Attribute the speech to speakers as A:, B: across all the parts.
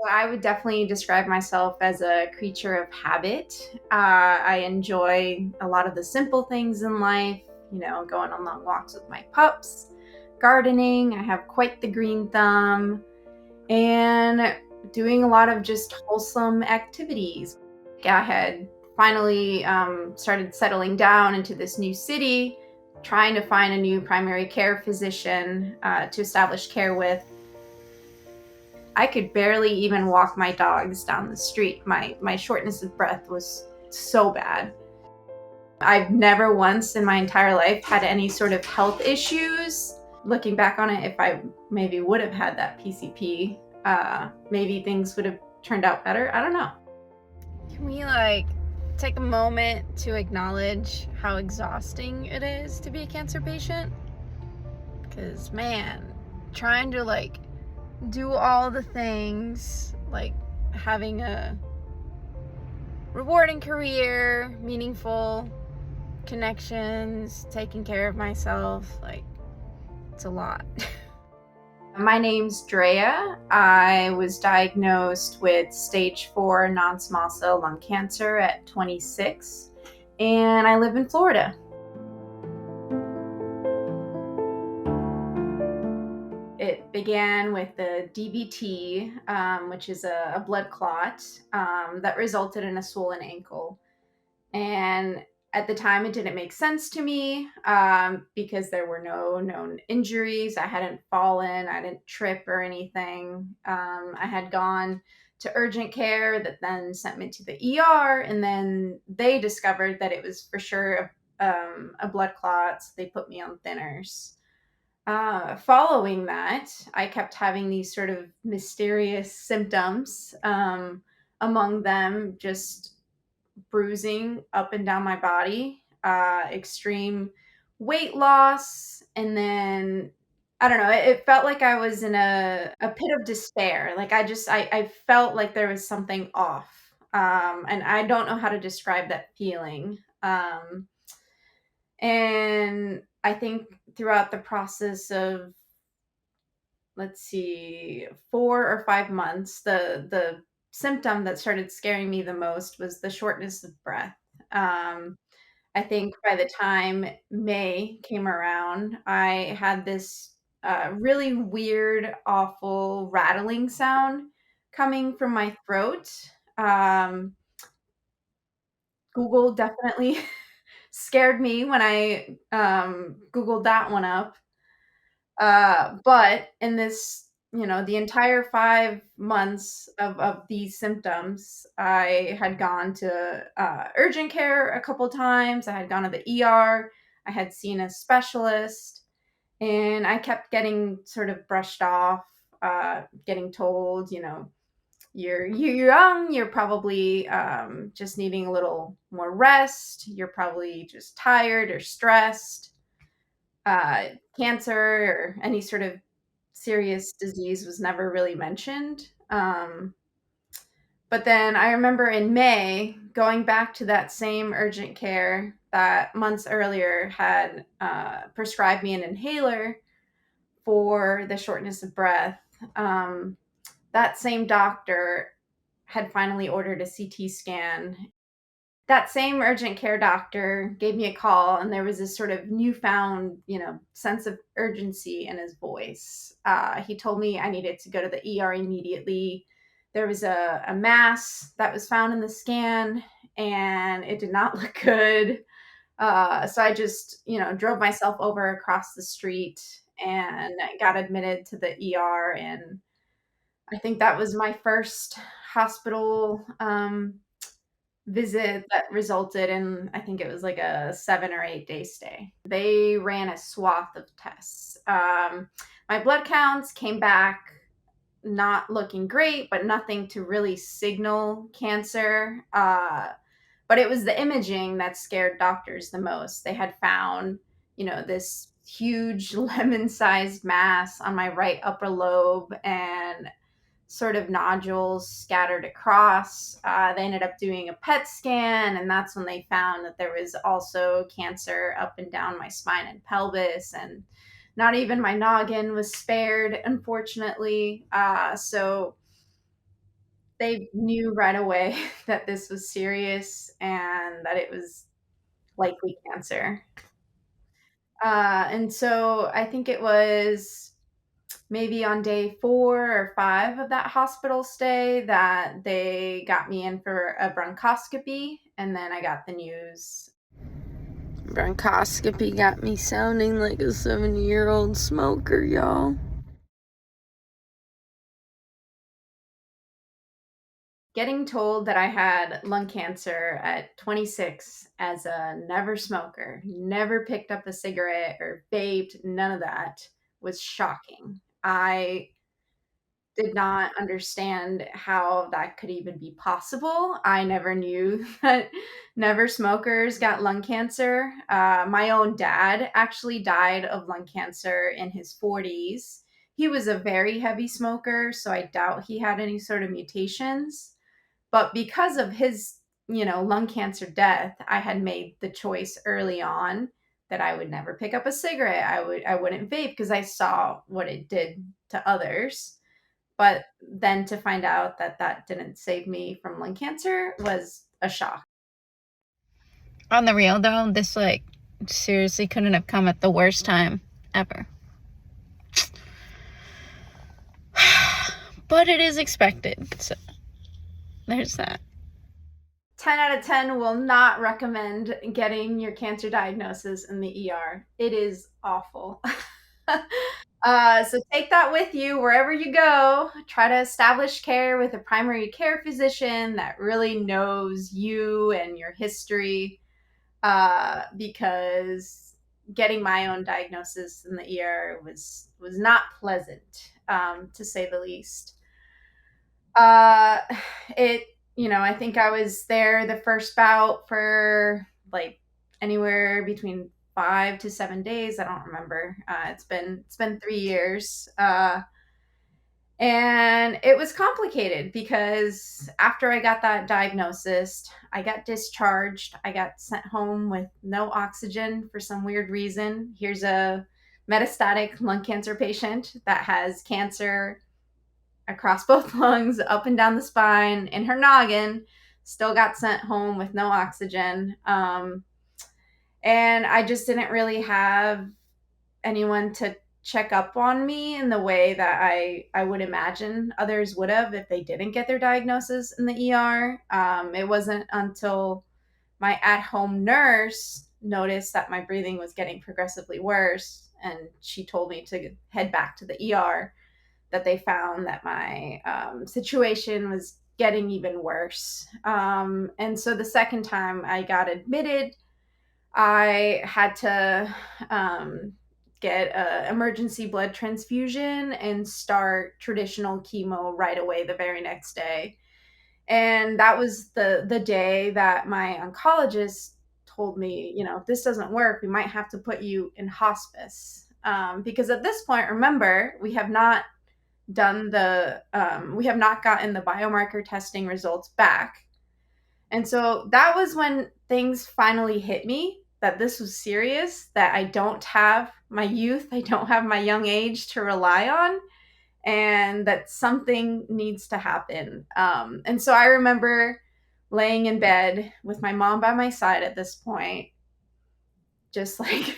A: I would definitely describe myself as a creature of habit. I enjoy a lot of the simple things in life, going on long walks with my pups, gardening. I have quite the green thumb, and doing a lot of just wholesome activities. I had finally started settling down into this new city, trying to find a new primary care physician to establish care with. I could barely even walk my dogs down the street. My shortness of breath was so bad. I've never once in my entire life had any sort of health issues. Looking back on it, if I maybe would have had that PCP, maybe things would have turned out better. I don't know. Can we take a moment to acknowledge how exhausting it is to be a cancer patient? Because man, trying to do all the things, like having a rewarding career, meaningful connections, taking care of myself, it's a lot. My name's Drea. I was diagnosed with stage 4 non-small cell lung cancer at 26, and I live in Florida. It began with the DVT, which is a blood clot that resulted in a swollen ankle. And at the time, it didn't make sense to me because there were no known injuries. I hadn't fallen, I didn't trip or anything. I had gone to urgent care that then sent me to the ER, and then they discovered that it was for sure a blood clot. So they put me on thinners. Following that, I kept having these sort of mysterious symptoms. Among them, just bruising up and down my body, extreme weight loss, and then I don't know. It felt like I was in a pit of despair. I felt like there was something off, and I don't know how to describe that feeling. And I think throughout the process of, let's see, 4 or 5 months, the symptom that started scaring me the most was the shortness of breath. Um, I think by the time May came around, I had this really weird, awful rattling sound coming from my throat. Um, Google definitely scared me when I Googled that one up. But in this, the entire 5 months of these symptoms, I had gone to urgent care a couple times. I had gone to the ER. I had seen a specialist, and I kept getting sort of brushed off, getting told, you're young. You're probably just needing a little more rest. You're probably just tired or stressed. Cancer or any sort of serious disease was never really mentioned. But then I remember in May going back to that same urgent care that months earlier had prescribed me an inhaler for the shortness of breath. That same doctor had finally ordered a CT scan. That same urgent care doctor gave me a call, and there was this sort of newfound, sense of urgency in his voice. He told me I needed to go to the ER immediately. There was a mass that was found in the scan, and it did not look good. So I just, drove myself over across the street and got admitted to the ER. And I think that was my first hospital visit that resulted in, I think it was like a 7 or 8 day stay. They ran a swath of tests. My blood counts came back not looking great, but nothing to really signal cancer. But it was the imaging that scared doctors the most. They had found, this huge lemon-sized mass on my right upper lobe and sort of nodules scattered across. They ended up doing a PET scan, and that's when they found that there was also cancer up and down my spine and pelvis, and not even my noggin was spared, unfortunately. So They knew right away that this was serious and that it was likely cancer. And so I think it was maybe on day 4 or 5 of that hospital stay that they got me in for a bronchoscopy, and then I got the news. Bronchoscopy got me sounding like a 70-year-old smoker, y'all. Getting told that I had lung cancer at 26 as a never smoker, never picked up a cigarette or vaped, none of that, was shocking. I did not understand how that could even be possible. I never knew that never smokers got lung cancer. My own dad actually died of lung cancer in his 40s. He was a very heavy smoker, so I doubt he had any sort of mutations. But because of his, lung cancer death, I had made the choice early on that I would never pick up a cigarette. I wouldn't vape because I saw what it did to others. But then to find out that that didn't save me from lung cancer was a shock. On the real though, this like seriously couldn't have come at the worst time ever. But it is expected. So there's that. 10 out of 10 will not recommend getting your cancer diagnosis in the ER. It is awful. So take that with you wherever you go. Try to establish care with a primary care physician that really knows you and your history, because getting my own diagnosis in the ER was not pleasant, to say the least. Uh, it, I think I was there the first bout for like anywhere between 5 to 7 days. I don't remember. It's been 3 years. And it was complicated because after I got that diagnosis, I got discharged. I got sent home with no oxygen for some weird reason. Here's a metastatic lung cancer patient that has cancer across both lungs, up and down the spine, in her noggin, still got sent home with no oxygen. And I just didn't really have anyone to check up on me in the way that I would imagine others would have if they didn't get their diagnosis in the ER. It wasn't until my at home nurse noticed that my breathing was getting progressively worse, and she told me to head back to the ER, that they found that my situation was getting even worse. And so the second time I got admitted, I had to get an emergency blood transfusion and start traditional chemo right away the very next day. And that was the day that my oncologist told me, this doesn't work. We might have to put you in hospice. Because at this point, remember, we have not gotten the biomarker testing results back. And so that was when things finally hit me that this was serious, that I don't have my youth, I don't have my young age to rely on, and that something needs to happen. And so I remember laying in bed with my mom by my side at this point, just like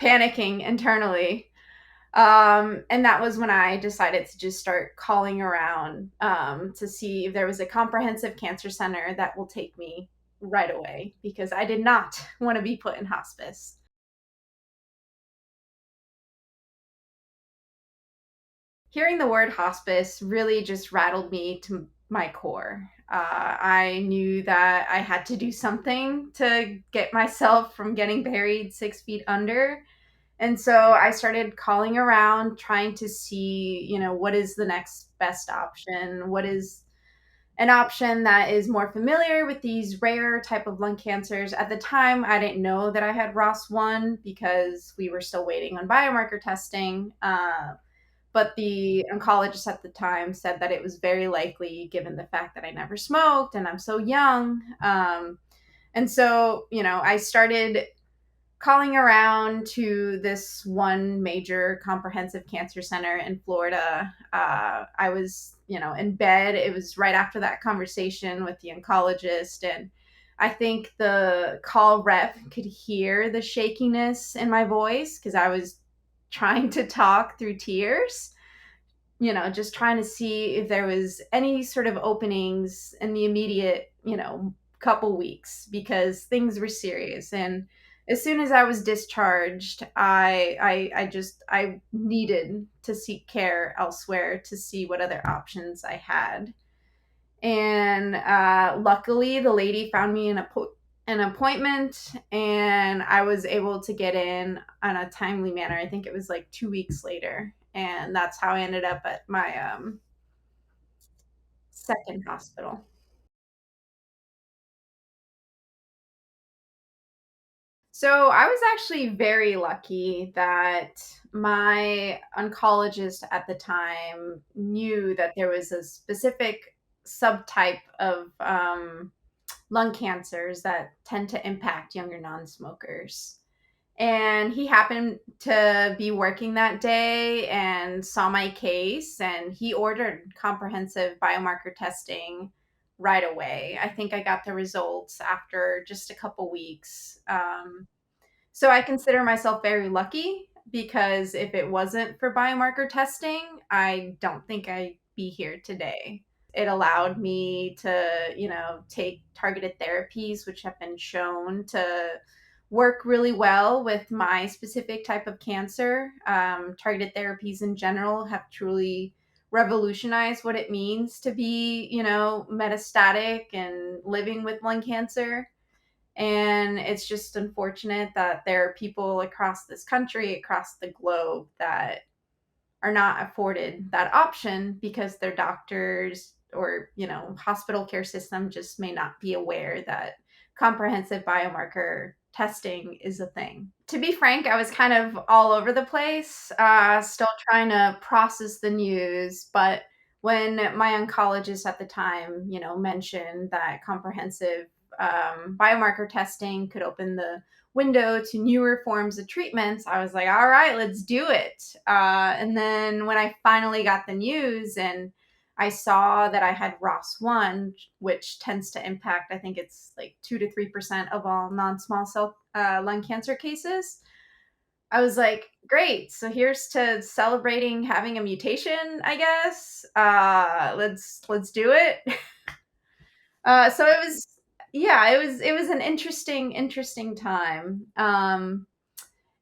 A: panicking internally. And that was when I decided to just start calling around, to see if there was a comprehensive cancer center that will take me right away, because I did not want to be put in hospice. Hearing the word hospice really just rattled me to my core. I knew that I had to do something to get myself from getting buried 6 feet under. And so I started calling around, trying to see, what is the next best option? What is an option that is more familiar with these rare type of lung cancers? At the time, I didn't know that I had ROS1 because we were still waiting on biomarker testing. But the oncologist at the time said that it was very likely, given the fact that I never smoked and I'm so young. And so, I started calling around to this one major comprehensive cancer center in Florida. I was, in bed. It was right after that conversation with the oncologist. And I think the call rep could hear the shakiness in my voice because I was trying to talk through tears, just trying to see if there was any sort of openings in the immediate, couple weeks because things were serious. And as soon as I was discharged, I needed to seek care elsewhere to see what other options I had. And luckily, the lady found me an appointment, and I was able to get in on a timely manner. I think it was like 2 weeks later, and that's how I ended up at my second hospital. So I was actually very lucky that my oncologist at the time knew that there was a specific subtype of lung cancers that tend to impact younger non-smokers. And he happened to be working that day and saw my case, and he ordered comprehensive biomarker testing right away. I think I got the results after just a couple weeks. So I consider myself very lucky because if it wasn't for biomarker testing, I don't think I'd be here today. It allowed me to, take targeted therapies, which have been shown to work really well with my specific type of cancer. Targeted therapies in general have truly revolutionized what it means to be, metastatic and living with lung cancer. And it's just unfortunate that there are people across this country, across the globe, that are not afforded that option because their doctors or hospital care system just may not be aware that comprehensive biomarker testing is a thing. To be frank, I was kind of all over the place, still trying to process the news. But when my oncologist at the time, mentioned that comprehensive biomarker testing could open the window to newer forms of treatments, I was like, all right, let's do it. And then when I finally got the news and I saw that I had ROS1, which tends to impact, I think it's like 2 to 3% of all non small cell lung cancer cases. I was like, great. So here's to celebrating having a mutation, I guess. Let's do it. So it was, yeah, it was an interesting time.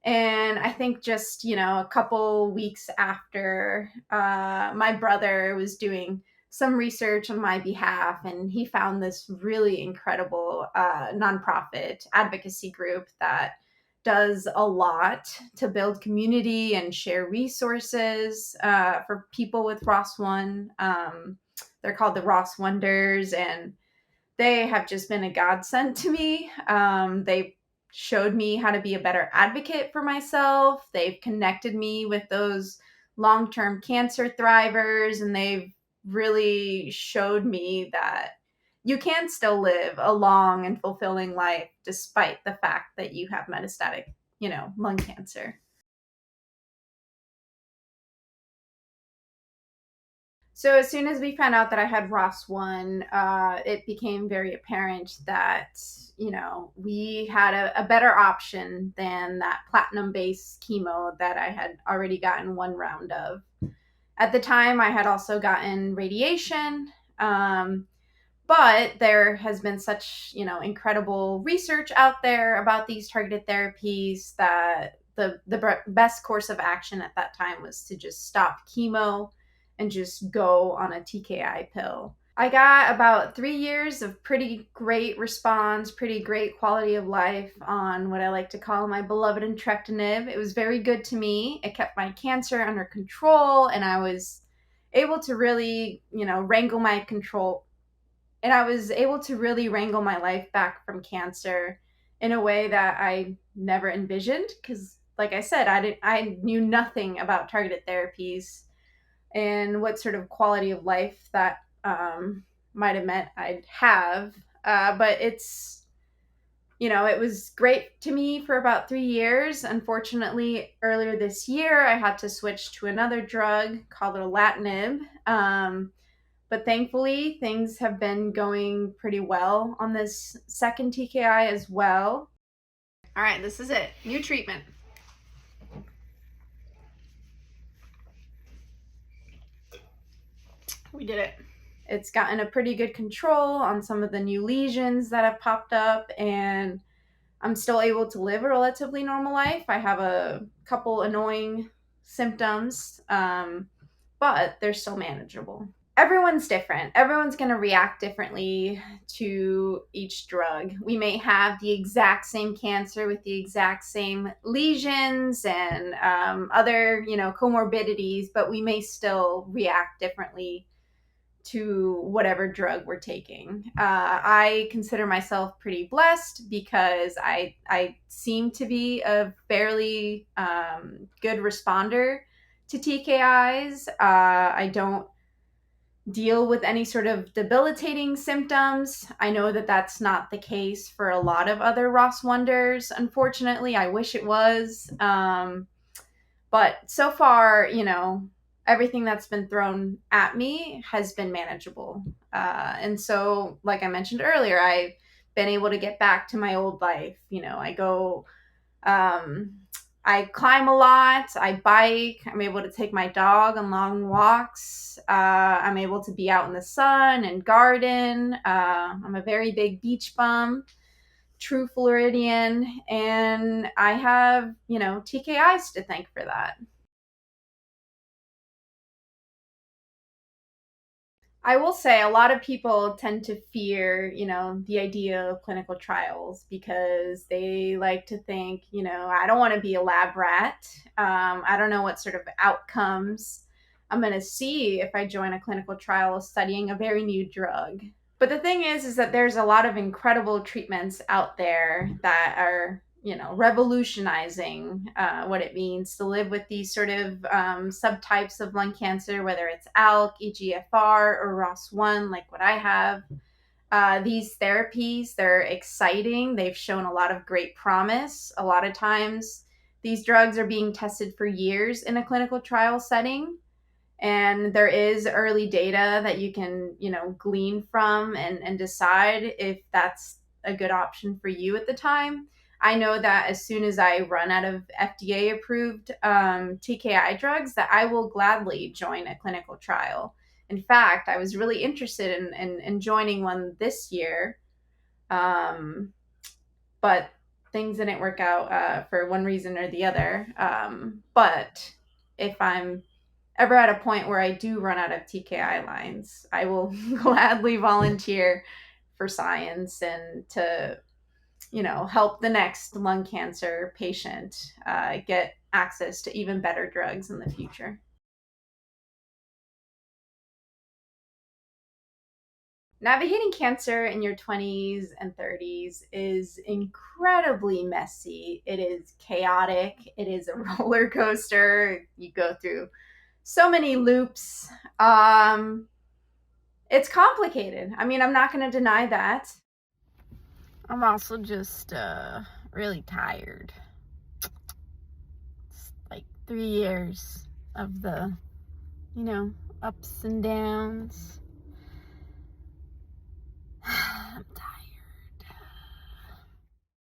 A: And I think just, a couple weeks after, my brother was doing some research on my behalf, and he found this really incredible nonprofit advocacy group that does a lot to build community and share resources for people with ROS1. They're called the ROS Wonders, and they have just been a godsend to me. They showed me how to be a better advocate for myself. They've connected me with those long term cancer thrivers, and they've really showed me that you can still live a long and fulfilling life despite the fact that you have metastatic, lung cancer. So as soon as we found out that I had ROS1, it became very apparent that we had a better option than that platinum-based chemo that I had already gotten one round of. At the time, I had also gotten radiation, but there has been such incredible research out there about these targeted therapies that the best course of action at that time was to just stop chemo and just go on a TKI pill. I got about 3 years of pretty great response, pretty great quality of life on what I like to call my beloved entrectinib. It was very good to me. It kept my cancer under control, and I was able to really, wrangle my control and I was able to really wrangle my life back from cancer in a way that I never envisioned because like I said, I knew nothing about targeted therapies and what sort of quality of life that might have meant I'd have. But it was great to me for about 3 years. Unfortunately, earlier this year, I had to switch to another drug called olatinib. But thankfully, things have been going pretty well on this second TKI as well. All right, this is it. New treatment. We did it. It's gotten a pretty good control on some of the new lesions that have popped up, and I'm still able to live a relatively normal life. I have a couple annoying symptoms, but they're still manageable. Everyone's different. Everyone's going to react differently to each drug. We may have the exact same cancer with the exact same lesions and other, comorbidities, but we may still react differently to whatever drug we're taking. I consider myself pretty blessed because I seem to be a fairly good responder to TKIs. I don't deal with any sort of debilitating symptoms. I know that that's not the case for a lot of other Ross Wonders. Unfortunately, I wish it was. But so far, everything that's been thrown at me has been manageable. And so, like I mentioned earlier, I've been able to get back to my old life. I go, I climb a lot, I bike, I'm able to take my dog on long walks, I'm able to be out in the sun and garden. I'm a very big beach bum, true Floridian, and I have, TKIs to thank for that. I will say a lot of people tend to fear, the idea of clinical trials because they like to think, I don't want to be a lab rat. I don't know what sort of outcomes I'm going to see if I join a clinical trial studying a very new drug. But the thing is that there's a lot of incredible treatments out there that are, revolutionizing what it means to live with these sort of subtypes of lung cancer, whether it's ALK, EGFR, or ROS1, like what I have. These therapies, they're exciting. They've shown a lot of great promise. A lot of times, these drugs are being tested for years in a clinical trial setting, and there is early data that you can glean from and decide if that's a good option for you at the time. I know that as soon as I run out of FDA approved TKI drugs, that I will gladly join a clinical trial. In fact, I was really interested in joining one this year, but things didn't work out for one reason or the other. But if I'm ever at a point where I do run out of TKI lines, I will gladly volunteer for science and to, help the next lung cancer patient get access to even better drugs in the future. Navigating cancer in your 20s and 30s is incredibly messy. It is chaotic. It is a roller coaster. You go through so many loops. It's complicated. I mean, I'm not going to deny that. I'm also just really tired. It's like 3 years of the, ups and downs. I'm tired.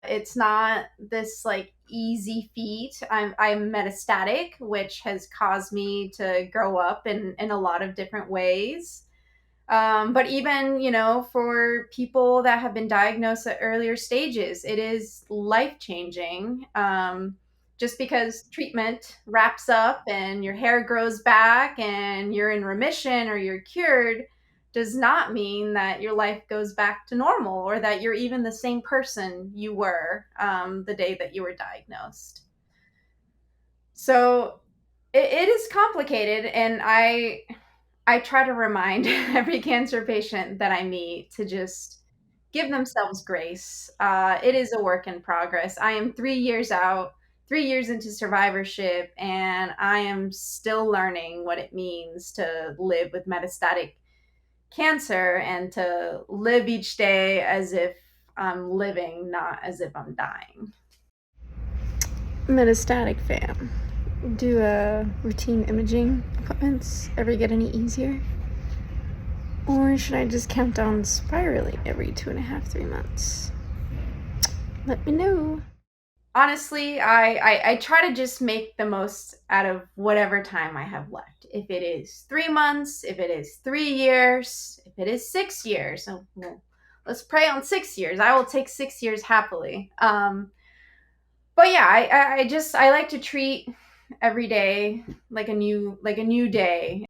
A: It's not this like easy feat. I'm metastatic, which has caused me to grow up in a lot of different ways. But even, for people that have been diagnosed at earlier stages, it is life changing. Just because treatment wraps up and your hair grows back and you're in remission or you're cured does not mean that your life goes back to normal or that you're even the same person you were the day that you were diagnosed. So it is complicated, and I try to remind every cancer patient that I meet to just give themselves grace. It is a work in progress. I am 3 years out, 3 years into survivorship, and I am still learning what it means to live with metastatic cancer and to live each day as if I'm living, not as if I'm dying. Metastatic fam. Do routine imaging appointments ever get any easier? Or should I just count down spiraling every 2.5, 3 months? Let me know. Honestly, I try to just make the most out of whatever time I have left. If it is 3 months, if it is 3 years, if it is 6 years, well, let's pray on 6 years. I will take 6 years happily. But yeah, I like to treat every day like a new day.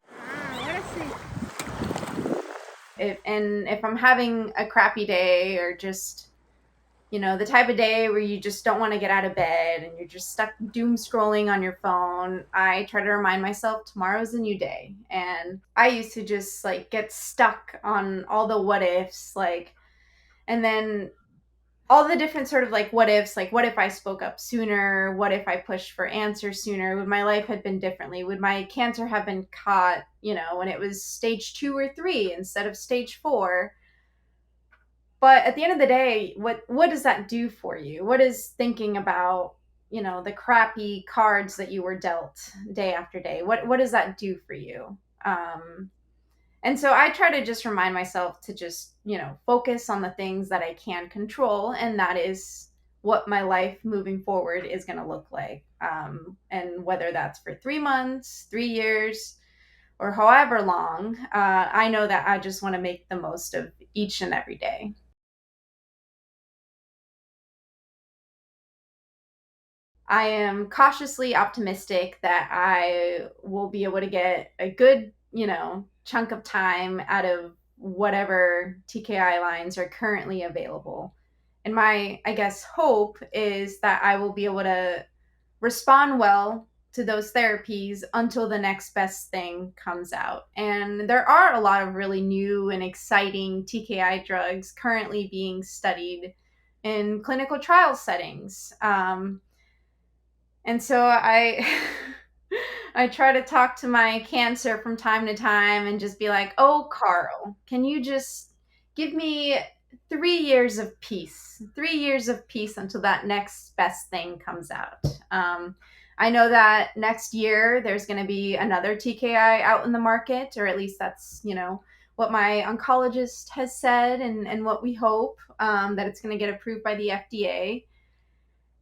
A: If I'm having a crappy day, or just the type of day where you just don't want to get out of bed and you're just stuck doom scrolling on your phone, I try to remind myself tomorrow's a new day. And I used to just like get stuck on all the what ifs, and then all the different sort of like what ifs, like what if I spoke up sooner? What if I pushed for answers sooner? Would my life have been differently? Would my cancer have been caught, when it was stage 2 or 3 instead of stage 4? But at the end of the day, what does that do for you? What is thinking about, the crappy cards that you were dealt day after day? What does that do for you? And so I try to just remind myself to just, focus on the things that I can control, and that is what my life moving forward is going to look like. And whether that's for 3 months, 3 years, or however long, I know that I just want to make the most of each and every day. I am cautiously optimistic that I will be able to get a good, chunk of time out of whatever TKI lines are currently available. And my, I guess, hope is that I will be able to respond well to those therapies until the next best thing comes out. And there are a lot of really new and exciting TKI drugs currently being studied in clinical trial settings. And so I I try to talk to my cancer from time to time and just be like, "Oh, Carl, can you just give me 3 years of peace? 3 years of peace until that next best thing comes out." I know that next year there's going to be another TKI out in the market, or at least that's what my oncologist has said, and what we hope, that it's going to get approved by the FDA.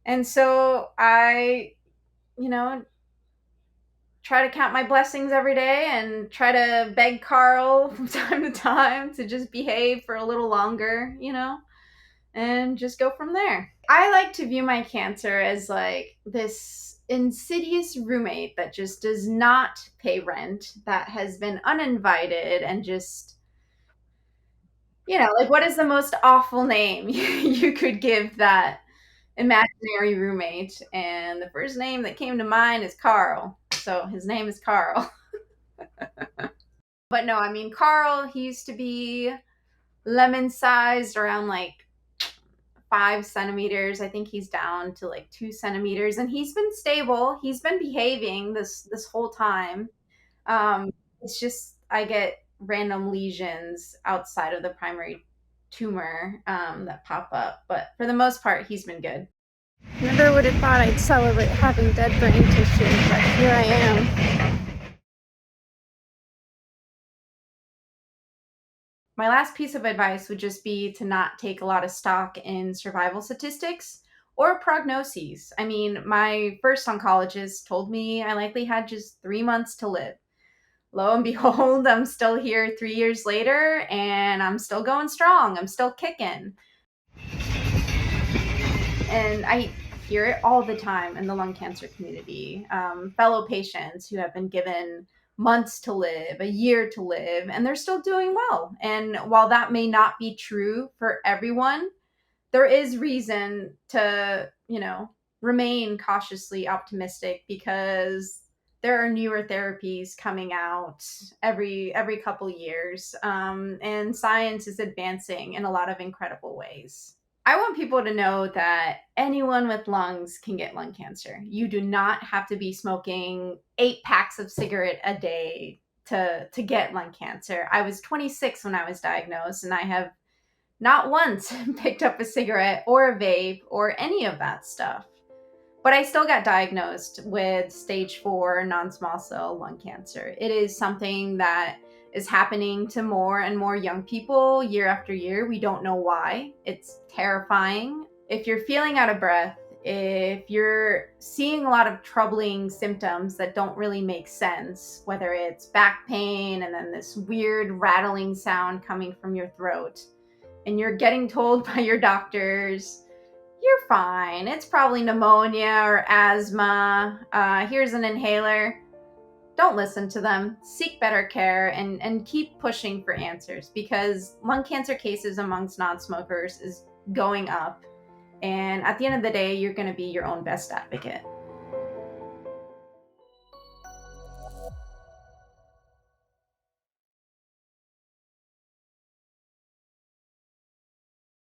A: And so I you know, try to count my blessings every day and try to beg Carl from time to time to just behave for a little longer, and just go from there. I like to view my cancer as like this insidious roommate that just does not pay rent, that has been uninvited, and just, like, what is the most awful name you could give that imaginary roommate? And the first name that came to mind is Carl. So his name is Carl. But no, I mean, Carl, he used to be lemon sized, around like 5 centimeters. I think he's down to like 2 centimeters, and he's been stable. He's been behaving this whole time. It's just I get random lesions outside of the primary tumor, that pop up, but for the most part, he's been good. Never would have thought I'd celebrate having dead brain tissue, but here I am. My last piece of advice would just be to not take a lot of stock in survival statistics or prognoses. I mean, my first oncologist told me I likely had just 3 months to live. Lo and behold, I'm still here 3 years later, and I'm still going strong. I'm still kicking. And I hear it all the time in the lung cancer community. Fellow patients who have been given months to live, a year to live, and they're still doing well. And while that may not be true for everyone, there is reason to, remain cautiously optimistic, because there are newer therapies coming out every couple years, and science is advancing in a lot of incredible ways. I want people to know that anyone with lungs can get lung cancer. You do not have to be smoking 8 packs of cigarette a day to get lung cancer. I was 26 when I was diagnosed, and I have not once picked up a cigarette or a vape or any of that stuff. But I still got diagnosed with stage 4 non small cell lung cancer. It is something that is happening to more and more young people year after year. We don't know why. It's terrifying. If you're feeling out of breath, if you're seeing a lot of troubling symptoms that don't really make sense, whether it's back pain and then this weird rattling sound coming from your throat, and you're getting told by your doctors, you're fine, it's probably pneumonia or asthma, here's an inhaler, don't listen to them. Seek better care and keep pushing for answers, because lung cancer cases amongst non-smokers is going up. And at the end of the day, you're going to be your own best advocate.